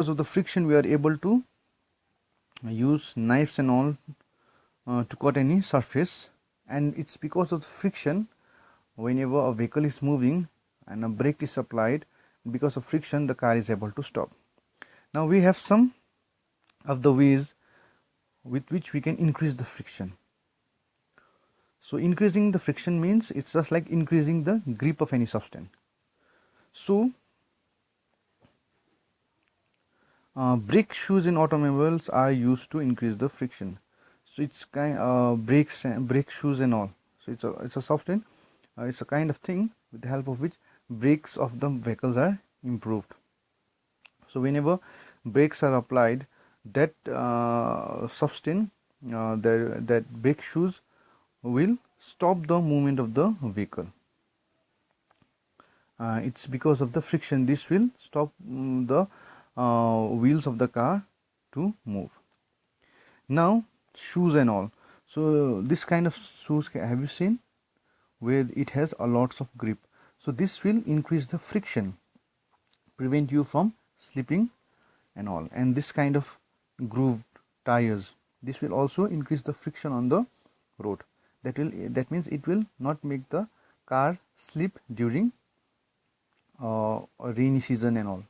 Because of the friction, we are able to use knives and all to cut any surface, and it's because of the friction whenever a vehicle is moving and a brake is applied, because of friction the car is able to stop. Now we have some of the ways with which we can increase the friction. So increasing the friction means it's just like increasing the grip of any substance. So brake shoes in automobiles are used to increase the friction. So it's kind brake shoes and all. So it's a substance. It's a kind of thing with the help of which brakes of the vehicles are improved. So whenever brakes are applied, that substance, that brake shoes will stop the movement of the vehicle. It's because of the friction. This will stop the wheels of the car to move. Now shoes and all. So this kind of shoes, have you seen, where it has a lots of grip? So this will increase the friction, prevent you from slipping and all. And this kind of grooved tires, this will also increase the friction on the road. That means it will not make the car slip during a rainy season and all.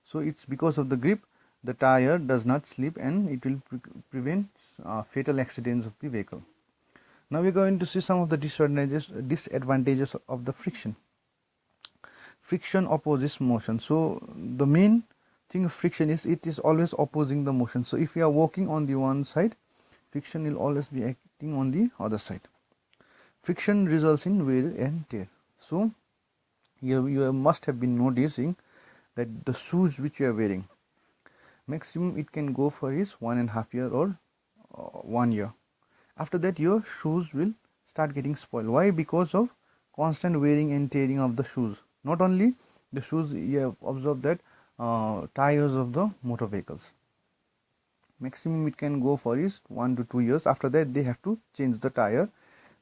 So it's because of the grip, the tire does not slip, and it will prevent fatal accidents of the vehicle. Now we're going to see some of the disadvantages of the friction. Friction opposes motion. So the main thing of friction is it is always opposing the motion. So if you are walking on the one side, friction will always be acting on the other side. Friction results in wear and tear. So you must have been noticing that the shoes which you are wearing, maximum it can go for is 1.5 years or 1 year. After that your shoes will start getting spoiled. Why? Because of constant wearing and tearing of the shoes. Not only the shoes, you have observed that tires of the motor vehicles, maximum it can go for is 1 to 2 years. After that they have to change the tire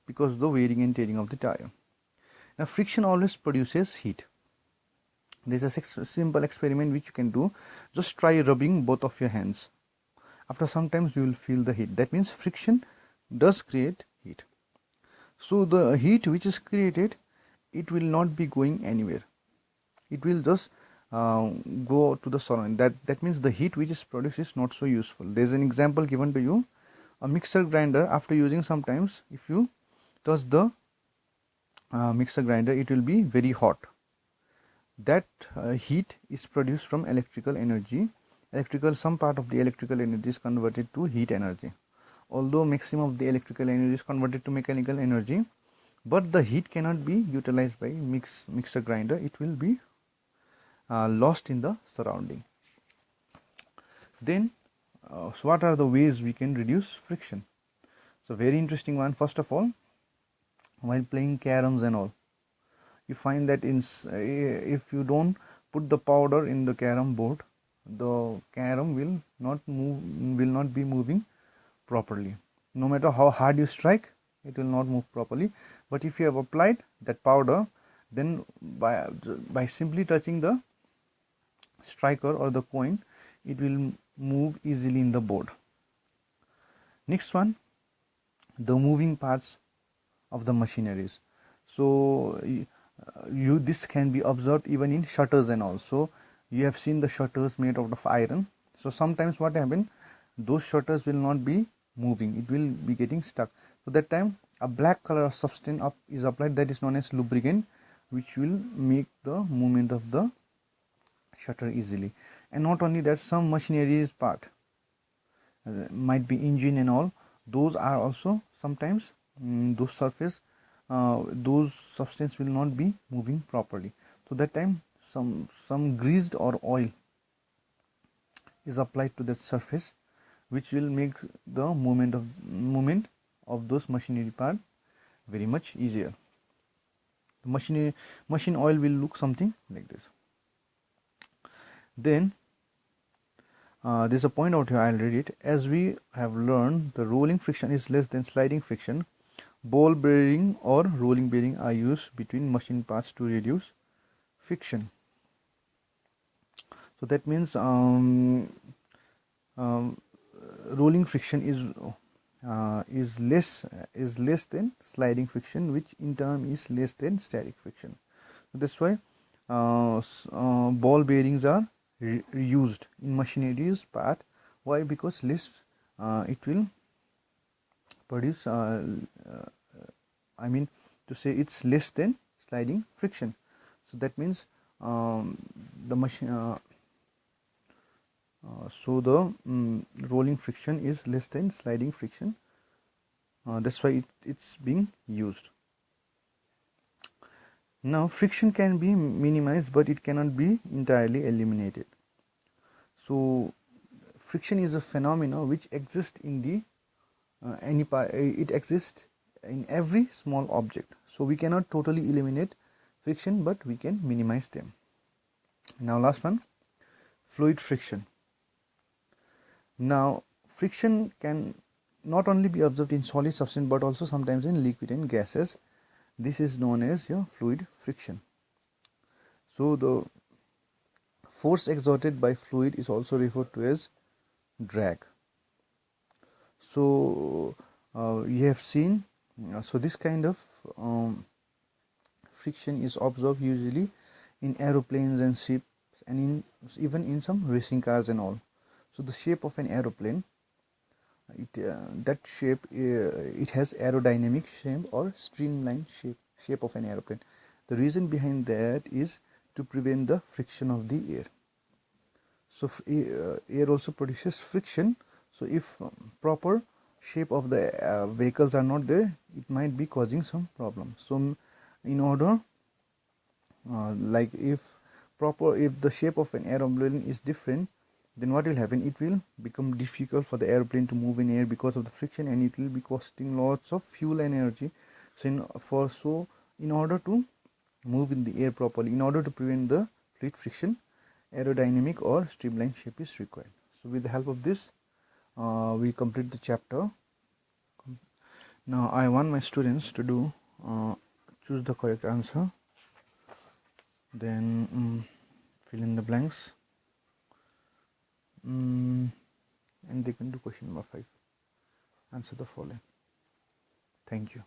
because of the wearing and tearing of the tire. Now friction always produces heat. There's a simple experiment which you can do. Just try rubbing both of your hands. After some time you will feel the heat. That means friction does create heat. So the heat which is created, it will not be going anywhere. It will just go to the surrounding. That means the heat which is produced is not so useful. There's an example given to you. A mixer grinder, after using sometimes, if you touch the mixer grinder, it will be very hot. That heat is produced from electrical energy. Some part of the electrical energy is converted to heat energy. Although maximum of the electrical energy is converted to mechanical energy, but the heat cannot be utilized by mixer grinder. It will be lost in the surrounding. Then so what are the ways we can reduce friction? So very interesting one. First of all, while playing caroms and all, you find that if you don't put the powder in the carom board, the carom will not be moving properly. No matter how hard you strike, it will not move properly. But if you have applied that powder, then by simply touching the striker or the coin, it will move easily in the board. Next one, the moving parts of the machineries. So this can be observed even in shutters and all. So you have seen the shutters made out of iron. So sometimes what happens, those shutters will not be moving, it will be getting stuck. So that time a black color substance is applied, that is known as lubricant, which will make the movement of the shutter easily. And not only that, some machineries part might be engine and all, those are also sometimes those surface those substance will not be moving properly. So that time some greased or oil is applied to that surface, which will make the movement of those machinery part very much easier. The machine oil will look something like this. Then there's a point out here, I'll read it. As we have learned, the rolling friction is less than sliding friction. Ball bearing or rolling bearing are used between machine parts to reduce friction. So that means rolling friction is less than sliding friction, which in turn is less than static friction. So that's why ball bearings are used in machineries part. Why? Because less it will produce I mean to say it's less than sliding friction. So that means the machine so the rolling friction is less than sliding friction. That's why it's being used. Now friction can be minimized, but it cannot be entirely eliminated. So friction is a phenomenon which exists in the it exists in every small object. So we cannot totally eliminate friction, but we can minimize them. Now last one, fluid friction. Now friction can not only be observed in solid substance but also sometimes in liquid and gases. This is known as your fluid friction. So the force exerted by fluid is also referred to as drag. So you have seen, so this kind of friction is observed usually in aeroplanes and ships, and even in some racing cars and all. So the shape of an aeroplane, that shape it has aerodynamic shape or streamline shape of an aeroplane. The reason behind that is to prevent the friction of the air. So air also produces friction. So if proper shape of the vehicles are not there, it might be causing some problem. So in order like if the shape of an aeroplane is different, then what will happen? It will become difficult for the airplane to move in air because of the friction, and it will be costing lots of fuel and energy. So in order to move in the air properly, in order to prevent the fluid friction, aerodynamic or streamline shape is required. So with the help of this, we complete the chapter. Now I want my students to do choose the correct answer, then fill in the blanks, and they can do question number 5. Answer the following. Thank you.